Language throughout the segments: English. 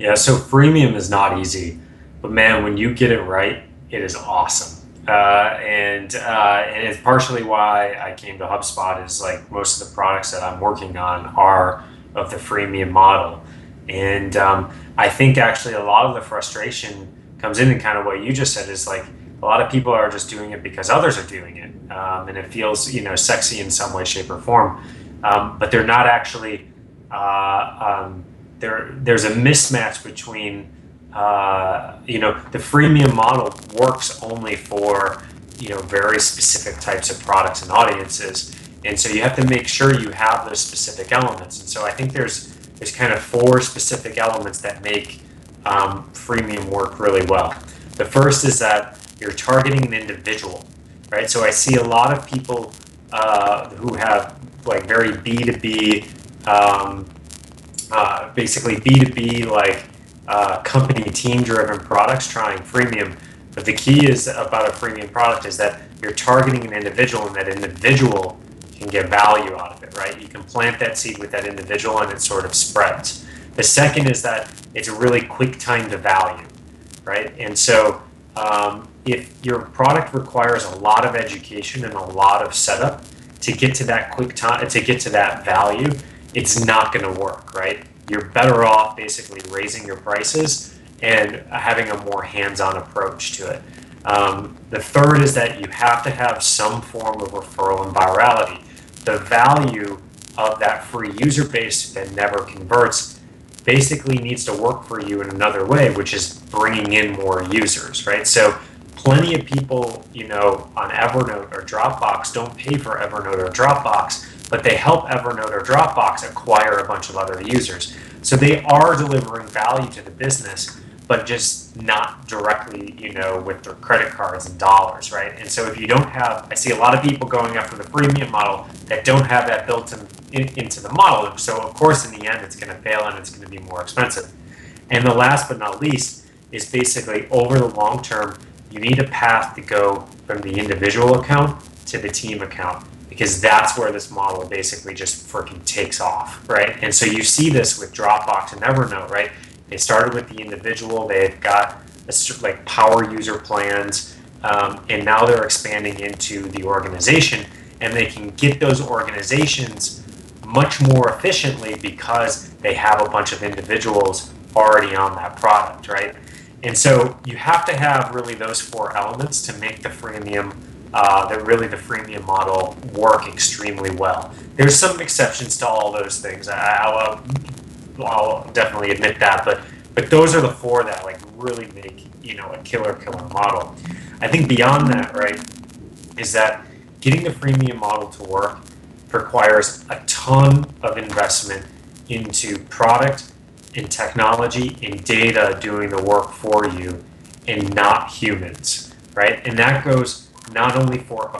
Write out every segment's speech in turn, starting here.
Yeah, so freemium is not easy, but man, when you get it right, it is awesome. And it's partially why I came to HubSpot. Is like most of the products that I'm working on are of the freemium model, and I think actually a lot of the frustration comes in kind of what you just said is like a lot of people are just doing it because others are doing it, and it feels sexy in some way, shape, or form, but they're not actually. There's a mismatch between the freemium model works only for very specific types of products and audiences, and so you have to make sure you have those specific elements. And so I think there's kind of four specific elements that make freemium work really well. The first is that you're targeting an individual, right? So I see a lot of people who have like very B2B, basically B2B like company team driven products trying freemium. But the key is about a freemium product is that you're targeting an individual, and that individual can get value out of it, right? You can plant that seed with that individual and it sort of spreads. The second is that it's a really quick time to value, right? And so if your product requires a lot of education and a lot of setup to get to that quick time, to get to that value, it's not going to work, right? You're better off basically raising your prices and having a more hands-on approach to it. The third is that you have to have some form of referral and virality. The value of that free user base that never converts basically needs to work for you in another way, which is bringing in more users, right? So plenty of people, on Evernote or Dropbox don't pay for Evernote or Dropbox, but they help Evernote or Dropbox acquire a bunch of other users. So they are delivering value to the business, but just not directly, with their credit cards and dollars, right? And so if you don't have, I see a lot of people going after the freemium model that don't have that built into the model. So of course, in the end, it's going to fail and it's going to be more expensive. And the last but not least is basically over the long term, you need a path to go from the individual account to the team account, because that's where this model basically just freaking takes off, right? And so you see this with Dropbox and Evernote, right? They started with the individual, they've got like power user plans, and now they're expanding into the organization, and they can get those organizations much more efficiently because they have a bunch of individuals already on that product, right? And so you have to have really those four elements to make the freemium the freemium model work extremely well. There's some exceptions to all those things. I'll definitely admit that, but those are the four that like really make a killer model. I think beyond that, right, is that getting the freemium model to work requires a ton of investment into product and technology and data doing the work for you, and not humans, right? And that goes not only for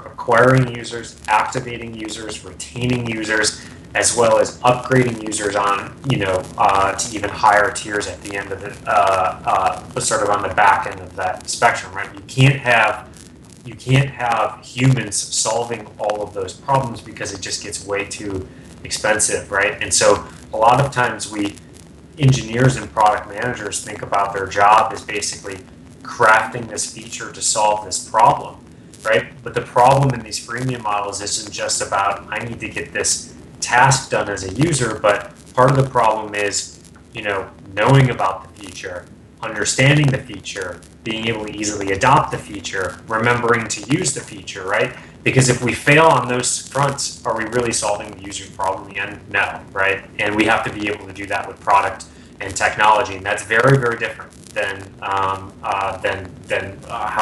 acquiring users, activating users, retaining users, as well as upgrading users on to even higher tiers at the end of the sort of on the back end of that spectrum, right? You can't have humans solving all of those problems because it just gets way too expensive, right? And so a lot of times engineers and product managers think about their job as basically crafting this feature to solve this problem, right? But the problem in these freemium models isn't just about I need to get this task done as a user, but part of the problem is, knowing about the feature, understanding the feature, being able to easily adopt the feature, remembering to use the feature, right? Because if we fail on those fronts, are we really solving the user's problem in the end? No, right? And we have to be able to do that with product and technology, and that's very, very different than how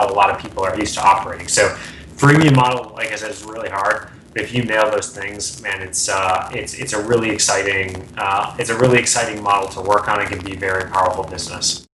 a lot of people are used to operating. So, freemium model, like I said, is really hard. But if you nail those things, man, it's a really exciting model to work on. It can be a very powerful business.